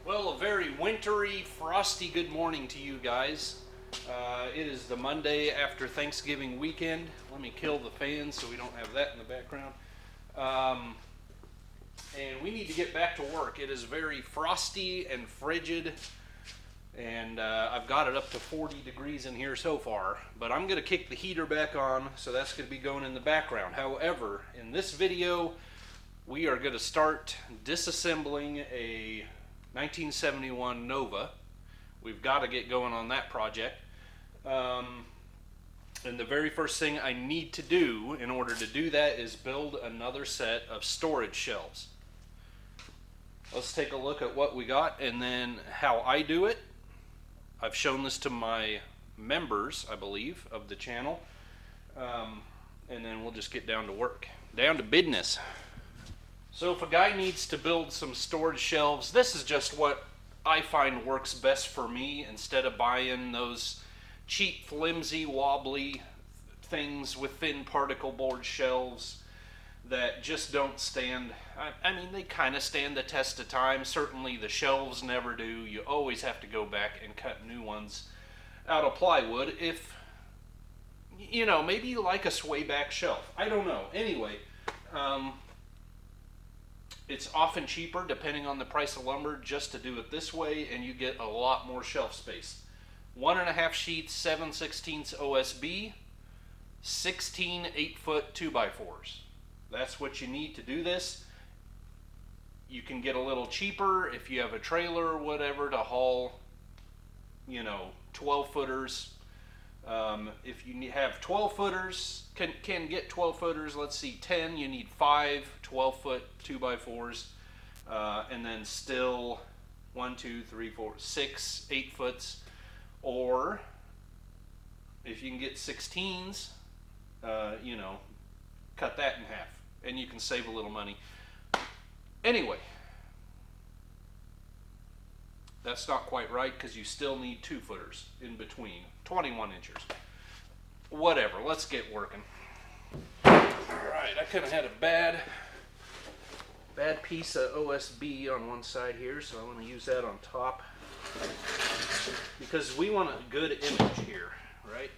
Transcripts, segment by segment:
Well, a very wintry, frosty good morning to you guys. It is the Monday after Thanksgiving weekend. Let me kill the fan so we don't have that in the background. And we need to get back to work. It is very frosty and frigid, and I've got it up to 40 degrees in here so far, but I'm going to kick the heater back on, so that's going to be going in the background. However, in this video, we are going to start disassembling a 1971 Nova. We've got to get going on that project. And the very first thing I need to do in order to do that is build another set of storage shelves. Let's take a look at what we got and then how I do it. I've shown this to my members, I believe, of the channel. And then we'll just get down to work. Down to business. So if a guy needs to build some storage shelves, this is just what I find works best for me, instead of buying those cheap, flimsy, wobbly things with thin particle board shelves that just don't stand. I mean, they kind of stand the test of time. Certainly the shelves never do. You always have to go back and cut new ones out of plywood if, you know, maybe you like a sway back shelf. I don't know. Anyway, it's often cheaper, depending on the price of lumber, just to do it this way, and you get a lot more shelf space. 1.5 sheets, 7/16 OSB, 16 8-foot 2x4s. That's what you need to do this. You can get a little cheaper if you have a trailer or whatever to haul, you know, 12-footers. If you have 12-footers, can get 12-footers, let's see, 10, you need 5 12-foot 2x4s, and then still 1, 2, 3, 4, 6 8-foots. Or if you can get 16s, you know, cut that in half, and you can save a little money. Anyway, that's not quite right, because you still need 2-footers in between, 21 inches. Whatever, let's get working. Alright, I kind of had a bad piece of OSB on one side here, so I'm going to use that on top, because we want a good image here, right?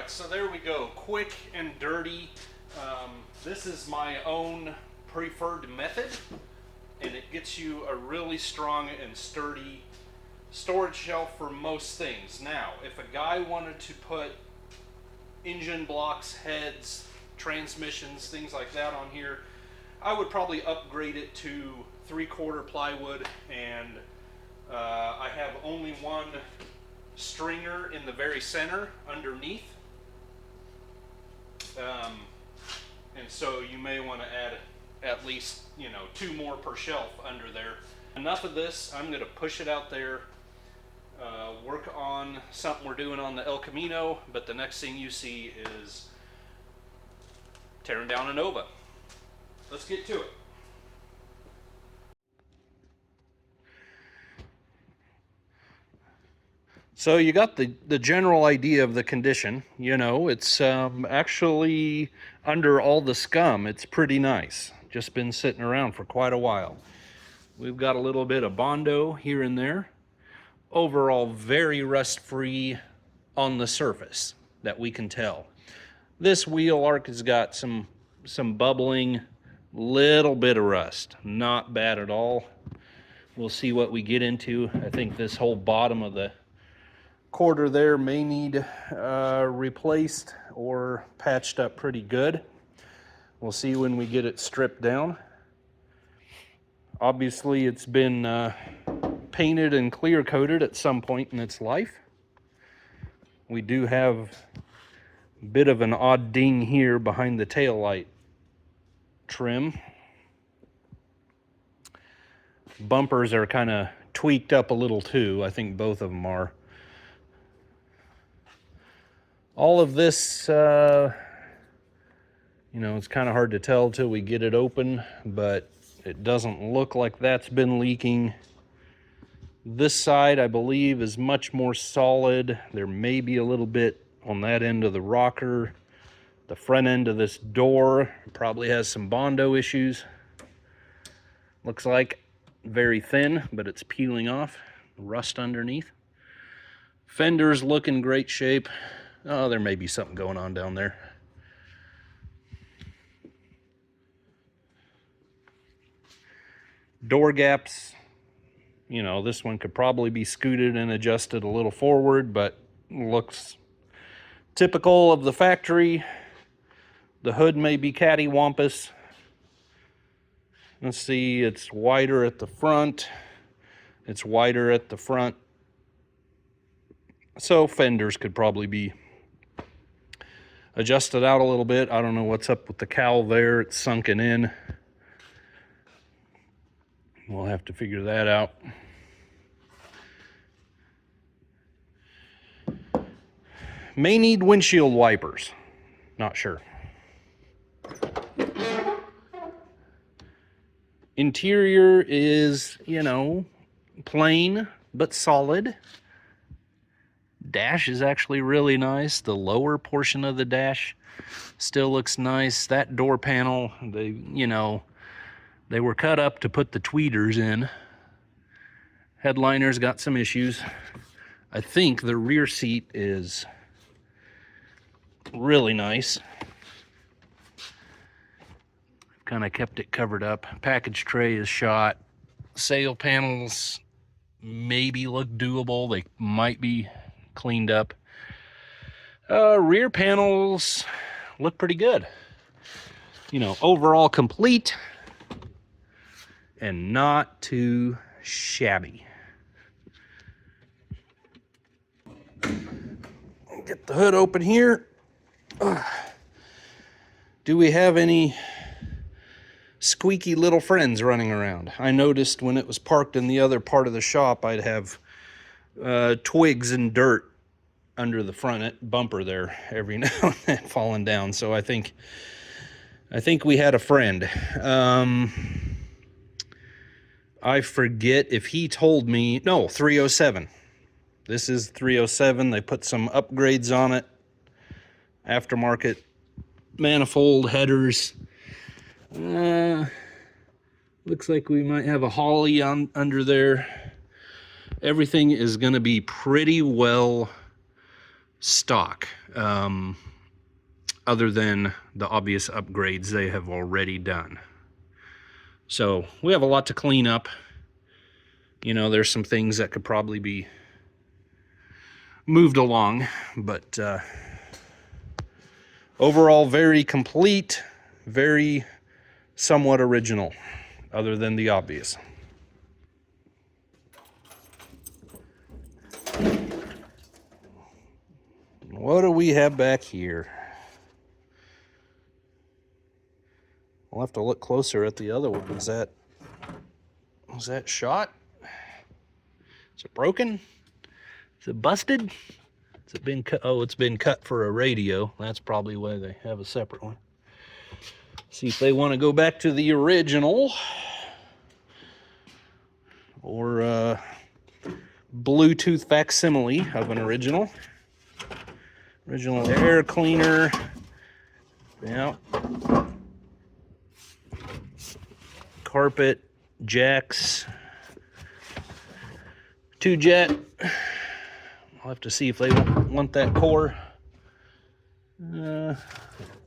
So there we go, quick and dirty. This is my own preferred method, and it gets you a really strong and sturdy storage shelf for most things. Now, if a guy wanted to put engine blocks, heads, transmissions, things like that on here. I would probably upgrade it to 3/4 plywood, and I have only one stringer in the very center underneath. And so you may want to add at least, 2 more per shelf under there. Enough of this. I'm going to push it out there, work on something we're doing on the El Camino, but the next thing you see is tearing down a Nova. Let's get to it. So you got the general idea of the condition. It's actually under all the scum. It's pretty nice. Just been sitting around for quite a while. We've got a little bit of Bondo here and there. Overall, very rust-free on the surface that we can tell. This wheel arc has got some bubbling, little bit of rust. Not bad at all. We'll see what we get into. I think this whole bottom of the quarter there may need replaced or patched up pretty good. We'll see when we get it stripped down. Obviously it's been painted and clear coated at some point in its life. We do have a bit of an odd ding here behind the tail light trim. Bumpers are kind of tweaked up a little too. I think both of them are. All of this, it's kind of hard to tell till we get it open, but it doesn't look like that's been leaking. This side, I believe, is much more solid. There may be a little bit on that end of the rocker. The front end of this door probably has some Bondo issues. Looks like very thin, but it's peeling off. Rust underneath. Fender's look in great shape. Oh, there may be something going on down there. Door gaps, this one could probably be scooted and adjusted a little forward, but looks typical of the factory. The hood may be cattywampus. Let's see, it's wider at the front. It's wider at the front. So fenders could probably be adjusted out a little bit. I don't know what's up with the cowl there. It's sunken in. We'll have to figure that out. May need windshield wipers. Not sure. Interior is, plain but solid. Dash is actually really nice. The lower portion of the dash still looks nice. That door panel, they were cut up to put the tweeters in. Headliner's got some issues. I think the rear seat is really nice. Kind of kept it covered up. Package tray is shot. Sail panels maybe look doable. They might be cleaned up. Rear panels look pretty good. Overall complete and not too shabby. Get the hood open here. Do we have any squeaky little friends running around? I noticed when it was parked in the other part of the shop, I'd have twigs and dirt under the front bumper there every now and then falling down. So I think we had a friend. I forget if he told me. No, 307. This is 307. They put some upgrades on it. Aftermarket manifold headers. Looks like we might have a Holly under there. Everything is going to be pretty well stock, other than the obvious upgrades they have already done. So we have a lot to clean up. There's some things that could probably be moved along, but Overall, very complete, very somewhat original, other than the obvious. What do we have back here? I'll have to look closer at the other one. Was that shot? Is it broken? Is it busted? Has it been cut? Oh, it's been cut for a radio. That's probably why they have a separate one. See if they want to go back to the original or Bluetooth facsimile of an original. Original air cleaner. Yeah. Carpet, jacks, 2-jet. I'll have to see if they want that core. I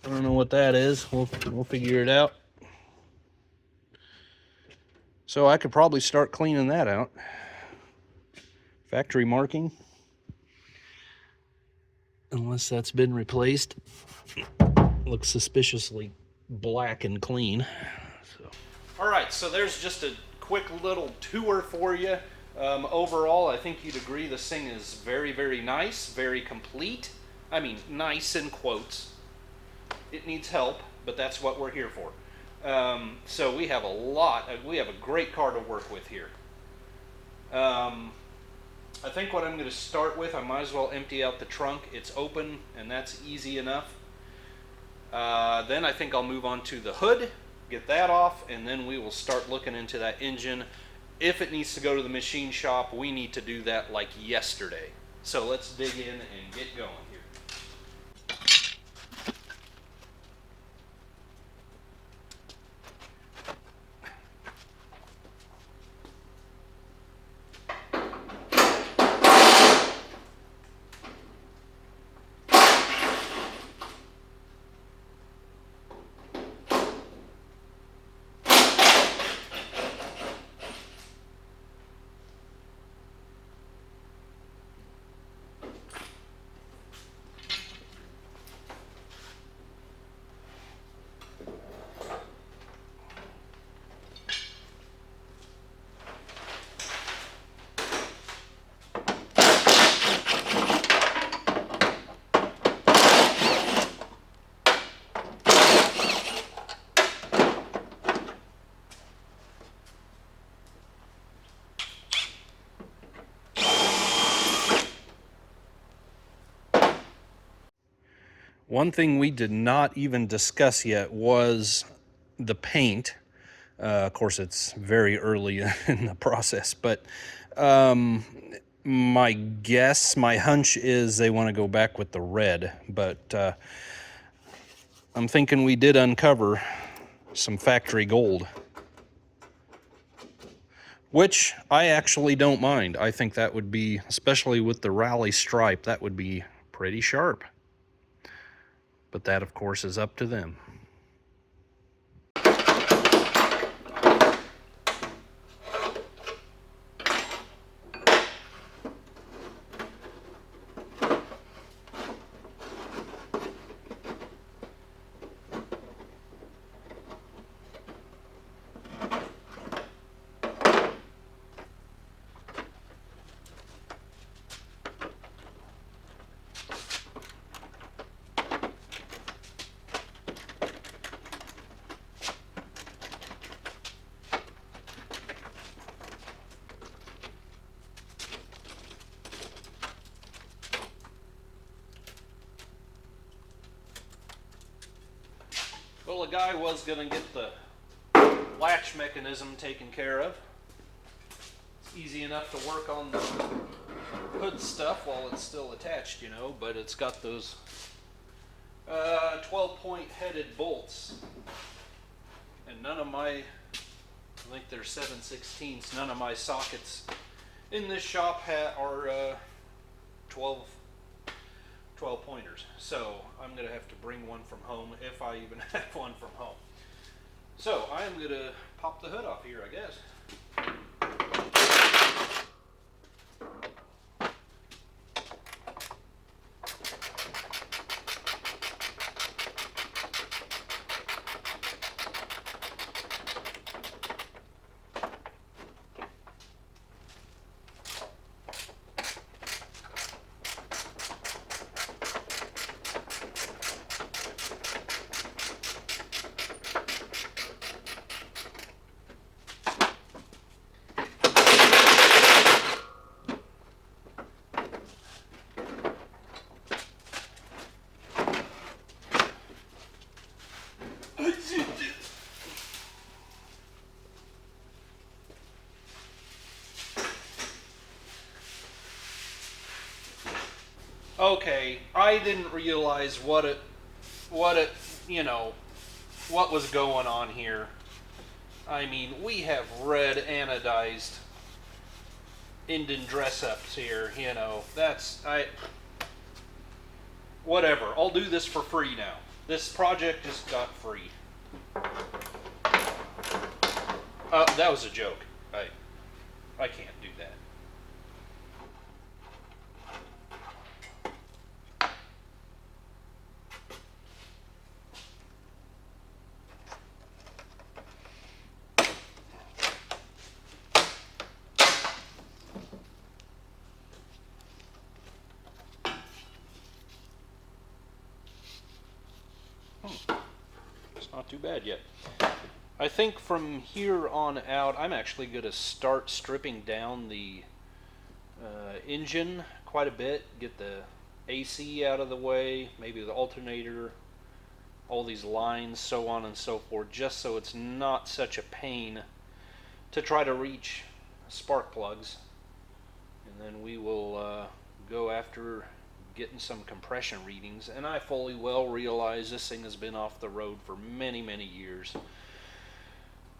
don't know what that is. We'll figure it out. So I could probably start cleaning that out. Factory marking. Unless that's been replaced. Looks suspiciously black and clean. So. All right, so there's just a quick little tour for you. Overall, I think you'd agree this thing is very, very nice, very complete. I mean, nice in quotes. It needs help, but that's what we're here for. So we have a great car to work with here. I think what I'm going to start with, I might as well empty out the trunk. It's open, and that's easy enough. Then I think I'll move on to the hood, get that off, and then we will start looking into that engine. If it needs to go to the machine shop, we need to do that like yesterday. So let's dig in and get going here. One thing we did not even discuss yet was the paint. Of course, it's very early in the process, but my hunch is they want to go back with the red, but I'm thinking we did uncover some factory gold, which I actually don't mind. I think that would be, especially with the rally stripe, that would be pretty sharp. But that, of course, is up to them. Well, the guy was going to get the latch mechanism taken care of. It's easy enough to work on the hood stuff while it's still attached, you know, but it's got those 12-point headed bolts. And none of my, I think they're 7/16, none of my sockets in this shop are 12 pointers. So I'm going to have to bring one from home if I even have one from home. So I'm going to pop the hood off here, I guess. Okay, I didn't realize what you know, what was going on here. I mean, we have red anodized Indian dress-ups here, you know. Whatever. I'll do this for free now. This project just got free. That was a joke. I can't do that. It's not too bad yet. I think from here on out, I'm actually going to start stripping down the engine quite a bit, get the AC out of the way, maybe the alternator, all these lines, so on and so forth, just so it's not such a pain to try to reach spark plugs. And then we will go after getting some compression readings. And I fully well realize this thing has been off the road for many, many years.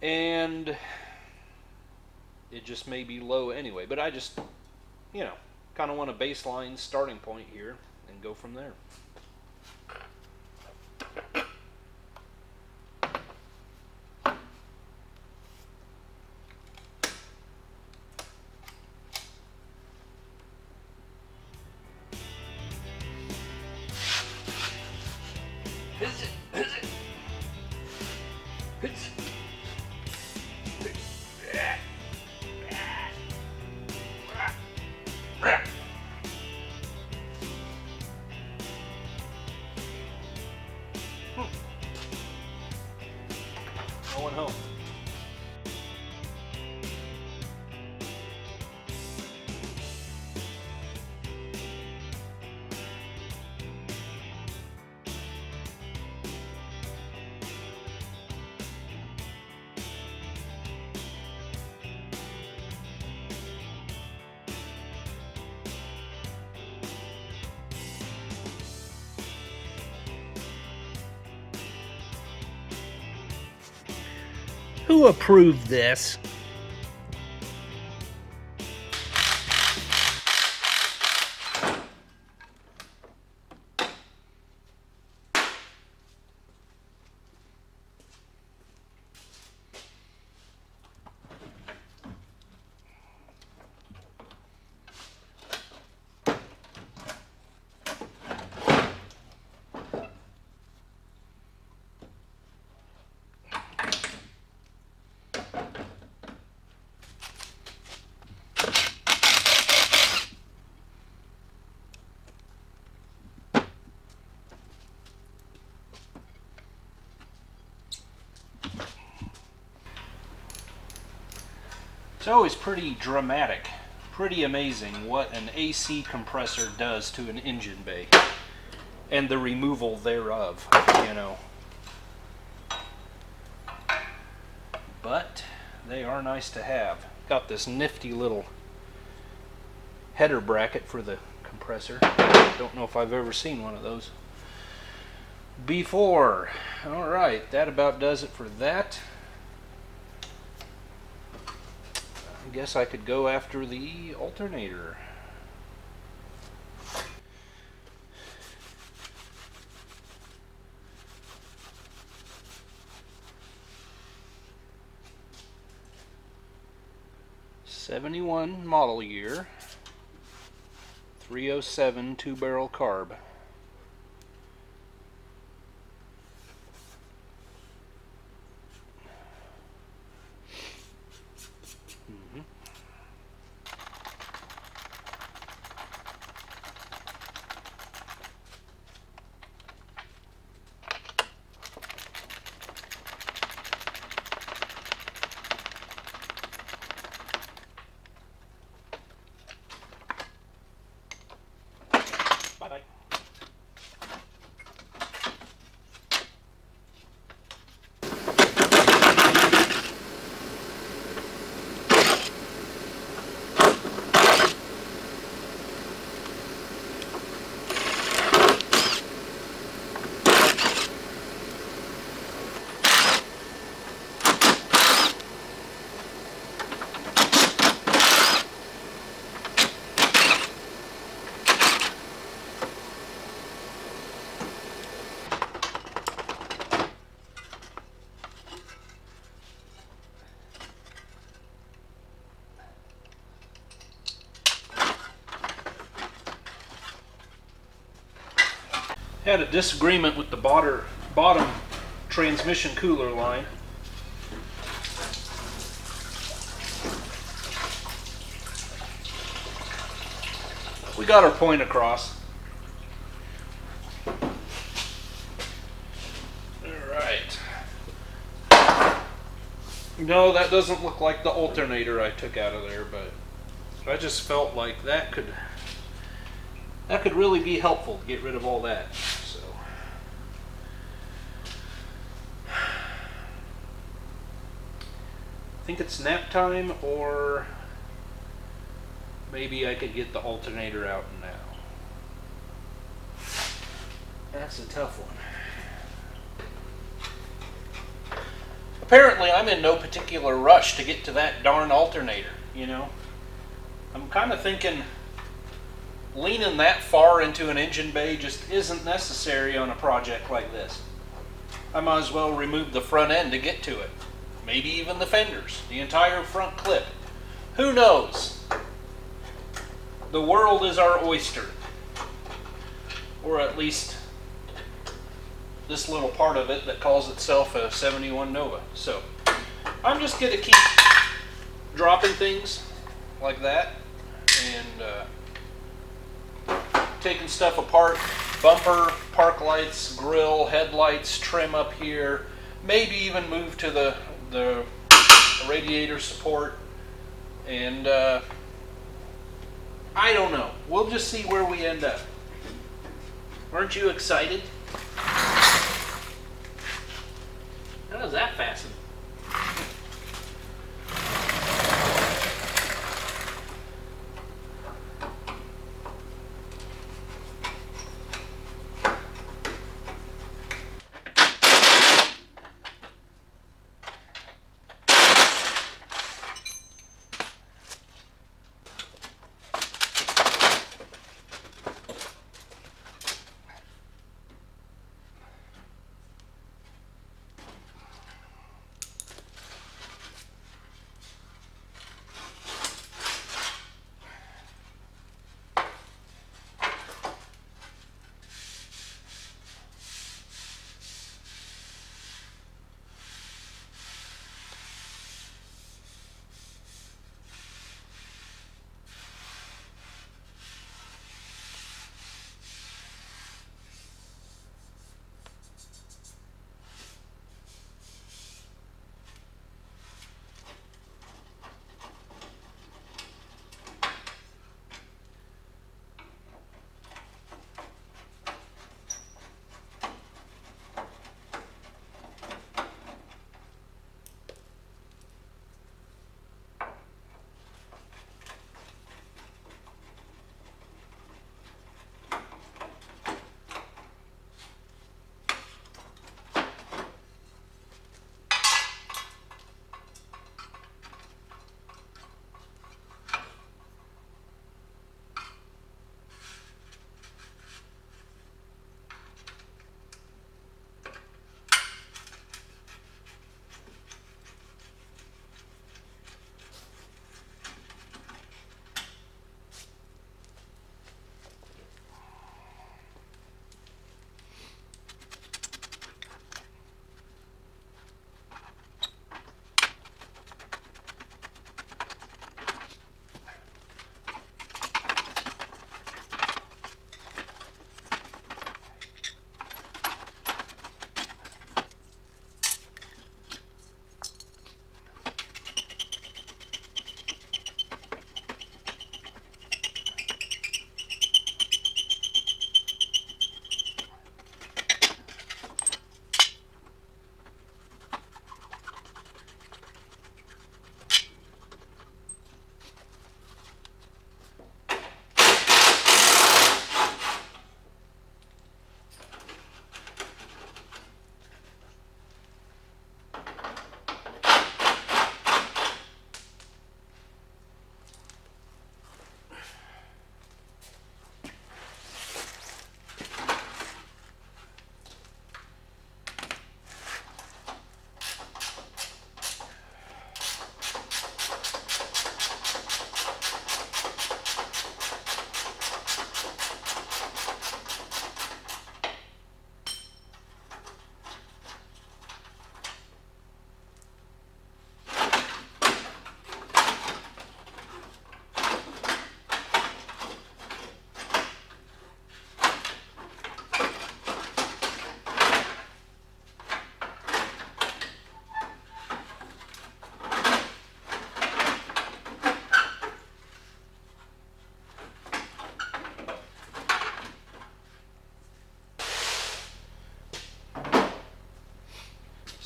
And it just may be low anyway. But I just, you know, kind of want a baseline starting point here and go from there. Going home. Who approved this? It's always pretty dramatic, pretty amazing what an AC compressor does to an engine bay and the removal thereof, you know. But they are nice to have. Got this nifty little header bracket for the compressor. Don't know if I've ever seen one of those before. Alright, that about does it for that. I guess I could go after the alternator. '71 model year, 307 2-barrel carb. Bye-bye. Had a disagreement with the bottom transmission cooler line. We got our point across. Alright. No, that doesn't look like the alternator I took out of there, but I just felt like that could really be helpful to get rid of all that. So I think it's nap time, or maybe I could get the alternator out now. That's a tough one. Apparently I'm in no particular rush to get to that darn alternator, you know. I'm kind of thinking leaning that far into an engine bay just isn't necessary on a project like this. I might as well remove the front end to get to it. Maybe even the fenders, the entire front clip. Who knows? The world is our oyster. Or at least this little part of it that calls itself a 71 Nova. So I'm just going to keep dropping things like that and taking stuff apart. Bumper, park lights, grill, headlights, trim up here. Maybe even move to the radiator support. And I don't know. We'll just see where we end up. Aren't you excited? How does that fasten?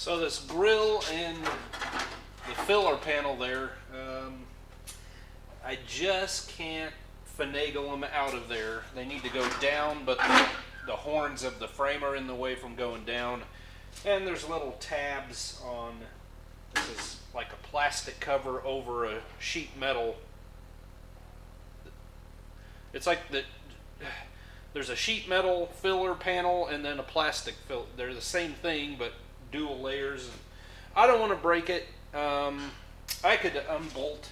So this grill and the filler panel there, I just can't finagle them out of there. They need to go down, but the horns of the frame are in the way from going down. And there's little tabs on, this is like a plastic cover over a sheet metal. It's like there's a sheet metal filler panel and then a plastic filler. They're the same thing, but dual layers. I don't want to break it. I could unbolt,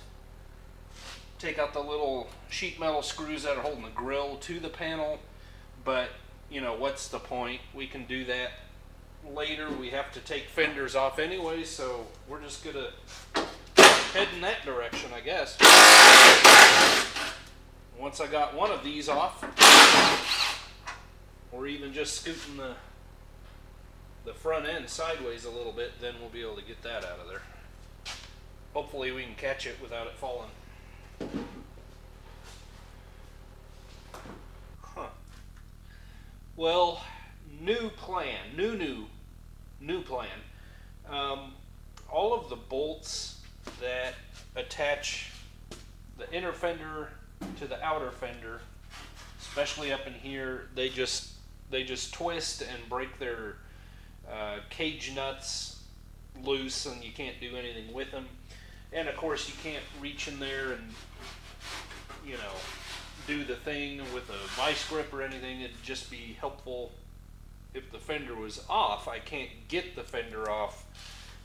take out the little sheet metal screws that are holding the grill to the panel, but you know, what's the point? We can do that later. We have to take fenders off anyway, so we're just gonna head in that direction, I guess. Once I got one of these off, or even just scooting the front end sideways a little bit, then we'll be able to get that out of there. Hopefully we can catch it without it falling. Huh. Well, new plan, new plan. All of the bolts that attach the inner fender to the outer fender, especially up in here, they just twist and break their cage nuts loose, and you can't do anything with them. And of course you can't reach in there and, you know, do the thing with a vice grip or anything. It'd just be helpful if the fender was off. I can't get the fender off.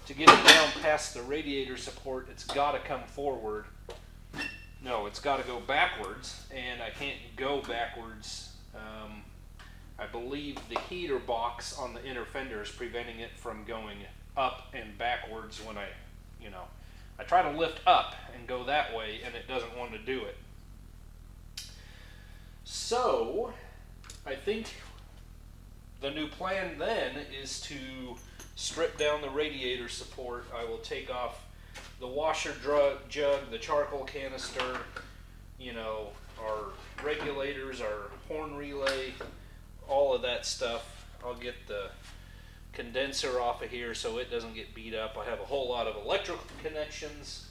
To get it down past the radiator support, it's got to come forward. No, it's got to go backwards, and I can't go backwards. I believe the heater box on the inner fender is preventing it from going up and backwards when I try to lift up and go that way, and it doesn't want to do it. So, I think the new plan then is to strip down the radiator support. I will take off the washer jug, the charcoal canister, you know, our regulators, our horn relay, all of that stuff. I'll get the condenser off of here so it doesn't get beat up. I have a whole lot of electrical connections.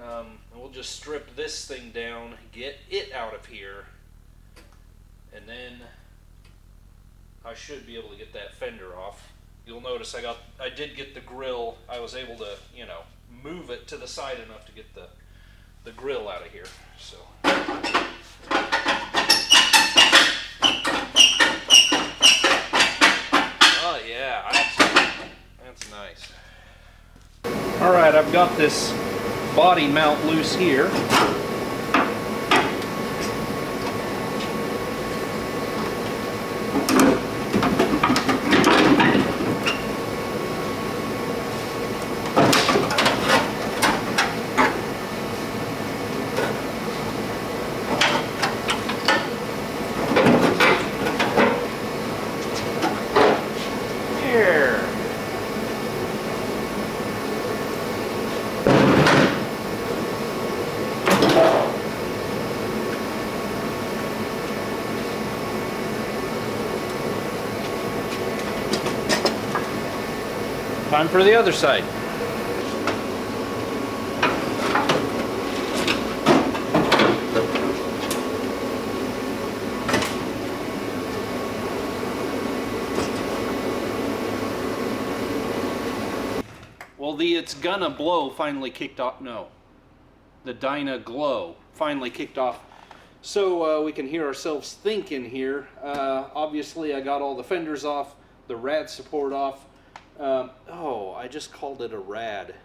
And we'll just strip this thing down, get it out of here, and then I should be able to get that fender off. You'll notice I did get the grill. I was able to, you know, move it to the side enough to get the grill out of here. So oh yeah, that's nice. All right, I've got this body mount loose here. Time for the other side. Well, the It's Gonna Blow finally kicked off. No, the Dyna Glow finally kicked off. So we can hear ourselves think in here. Obviously I got all the fenders off, the rad support off. Oh, I just called it a rad.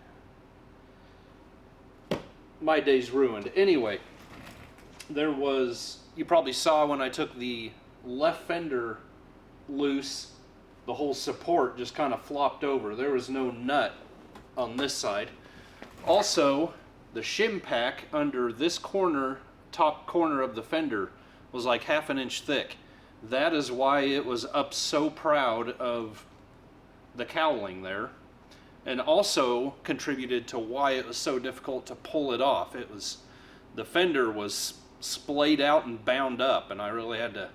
My day's ruined. Anyway, you probably saw when I took the left fender loose, the whole support just kind of flopped over. There was no nut on this side. Also, the shim pack under this corner, top corner of the fender, was like ½ an inch thick. That is why it was up so proud of the cowling there, and also contributed to why it was so difficult to pull it off. The fender was splayed out and bound up, and I really had to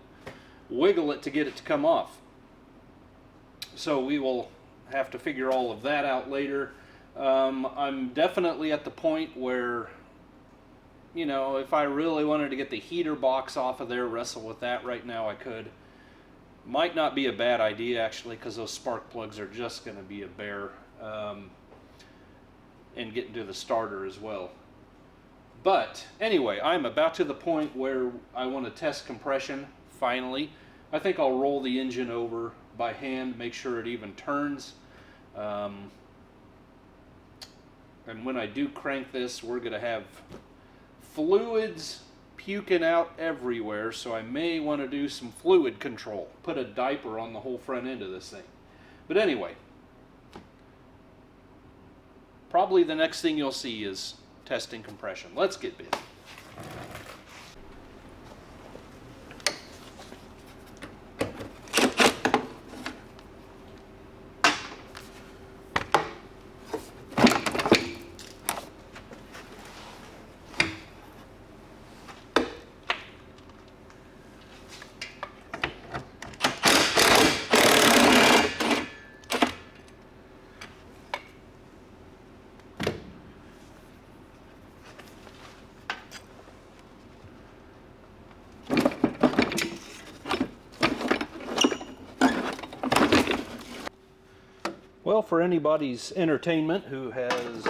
wiggle it to get it to come off. So we will have to figure all of that out later. I'm definitely at the point where, you know, if I really wanted to get the heater box off of there, wrestle with that right now, I could. Might not be a bad idea, actually, because those spark plugs are just going to be a bear, and getting to the starter as well. But anyway, I'm about to the point where I want to test compression, finally. I think I'll roll the engine over by hand, make sure it even turns. And when I do crank this, we're going to have fluids puking out everywhere, so I may want to do some fluid control. Put a diaper on the whole front end of this thing. But anyway, probably the next thing you'll see is testing compression. Let's get busy. Well, for anybody's entertainment who has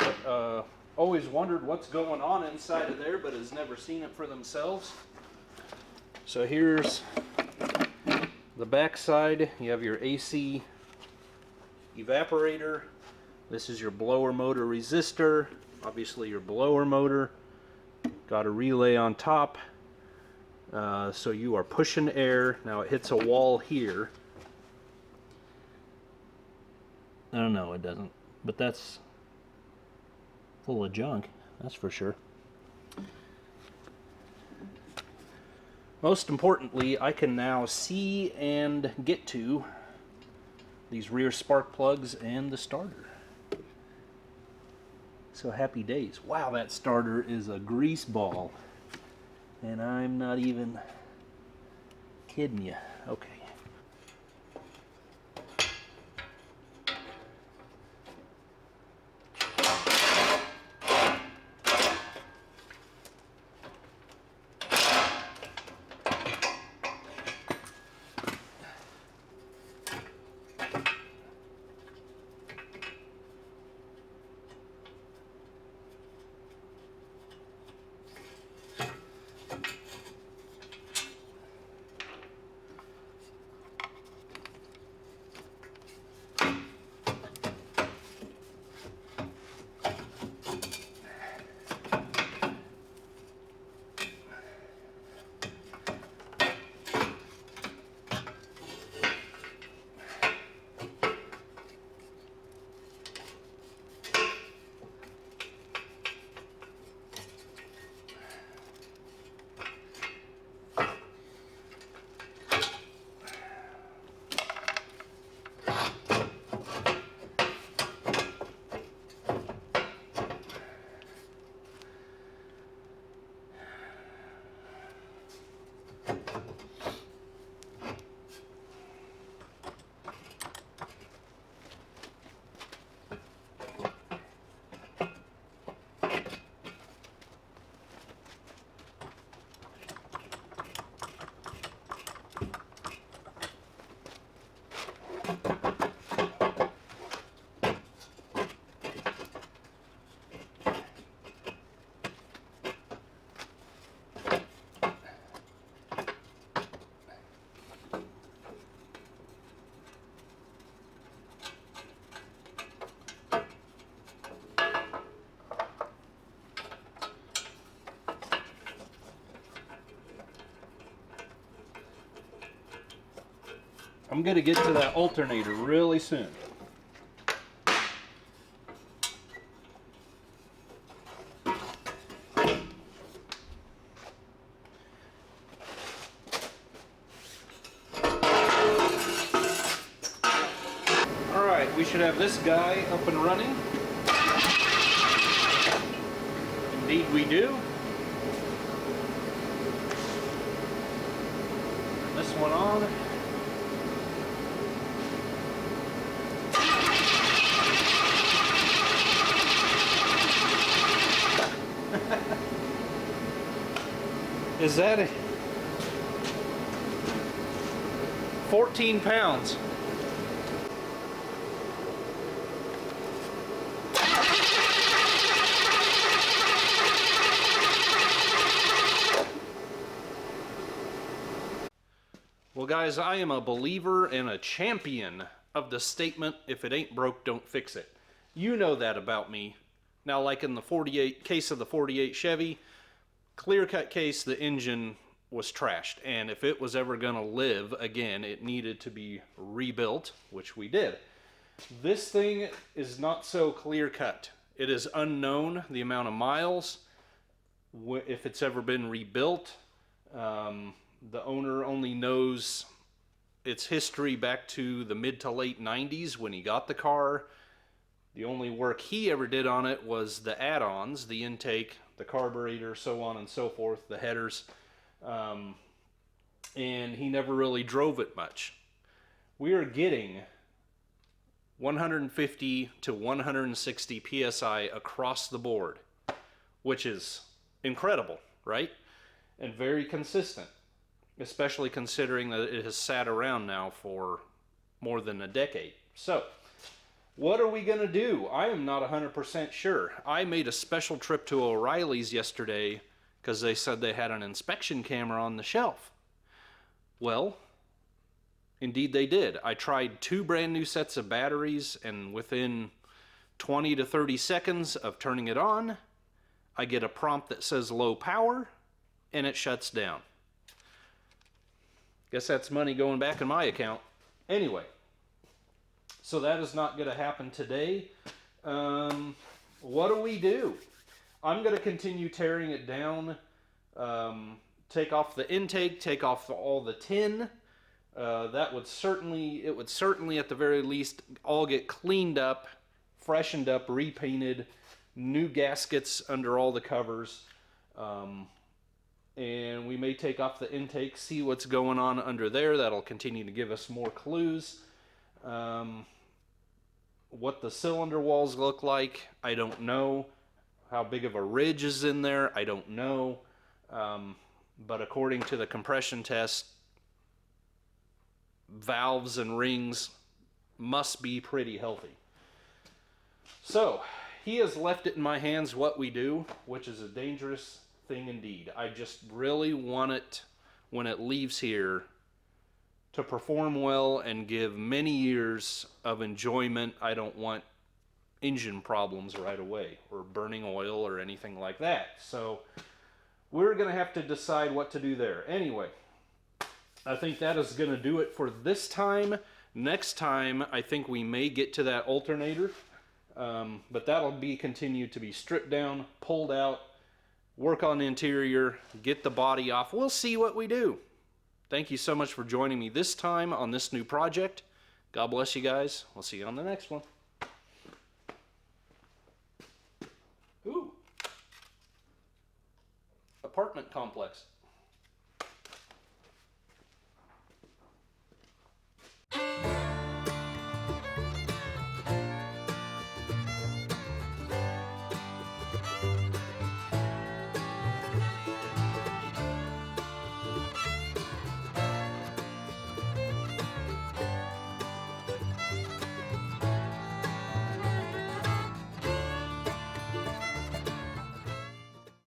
always wondered what's going on inside of there but has never seen it for themselves. So here's the back side. You have your AC evaporator. This is your blower motor resistor. Obviously your blower motor. Got a relay on top. So you are pushing air. Now it hits a wall here. I don't know, it doesn't, but that's full of junk, that's for sure. Most importantly, I can now see and get to these rear spark plugs and the starter. So happy days. Wow, that starter is a grease ball. And I'm not even kidding you. Okay. I'm going to get to that alternator really soon. Alright, we should have this guy up and running. Indeed we do. This one on. Is that it? 14 pounds. Well, guys, I am a believer and a champion of the statement, if it ain't broke, don't fix it. You know that about me. Now, like in the case of the 48 Chevy, clear cut case, the engine was trashed, and if it was ever going to live again, it needed to be rebuilt, which we did. This thing is not so clear cut. It is unknown the amount of miles, if it's ever been rebuilt. The owner only knows its history back to the mid to late 90s when he got the car. The only work he ever did on it was the add-ons, the intake, the carburetor, so on and so forth, the headers. And he never really drove it much. We are getting 150 to 160 PSI across the board, which is incredible, right? And very consistent, especially considering that it has sat around now for more than a decade. So, what are we going to do? I am not 100% sure. I made a special trip to O'Reilly's yesterday because they said they had an inspection camera on the shelf. Well, indeed they did. I tried 2 brand new sets of batteries, and within 20 to 30 seconds of turning it on, I get a prompt that says low power, and it shuts down. Guess that's money going back in my account. Anyway, so that is not going to happen today. What do? I'm going to continue tearing it down, take off the intake, take off all the tin. It would certainly at the very least all get cleaned up, freshened up, repainted, new gaskets under all the covers. And we may take off the intake, see what's going on under there. That'll continue to give us more clues. What the cylinder walls look like, I don't know. How big of a ridge is in there, I don't know. But according to the compression test, valves and rings must be pretty healthy. So, he has left it in my hands what we do, which is a dangerous thing indeed. I just really want it, when it leaves here, to perform well and give many years of enjoyment. I don't want engine problems right away, or burning oil or anything like that. So we're going to have to decide what to do there. Anyway, I think that is going to do it for this time. Next time, I think we may get to that alternator, but that'll be continued to be stripped down, pulled out, work on the interior, get the body off. We'll see what we do. Thank you so much for joining me this time on this new project. God bless you guys. We'll see you on the next one. Ooh. Apartment complex.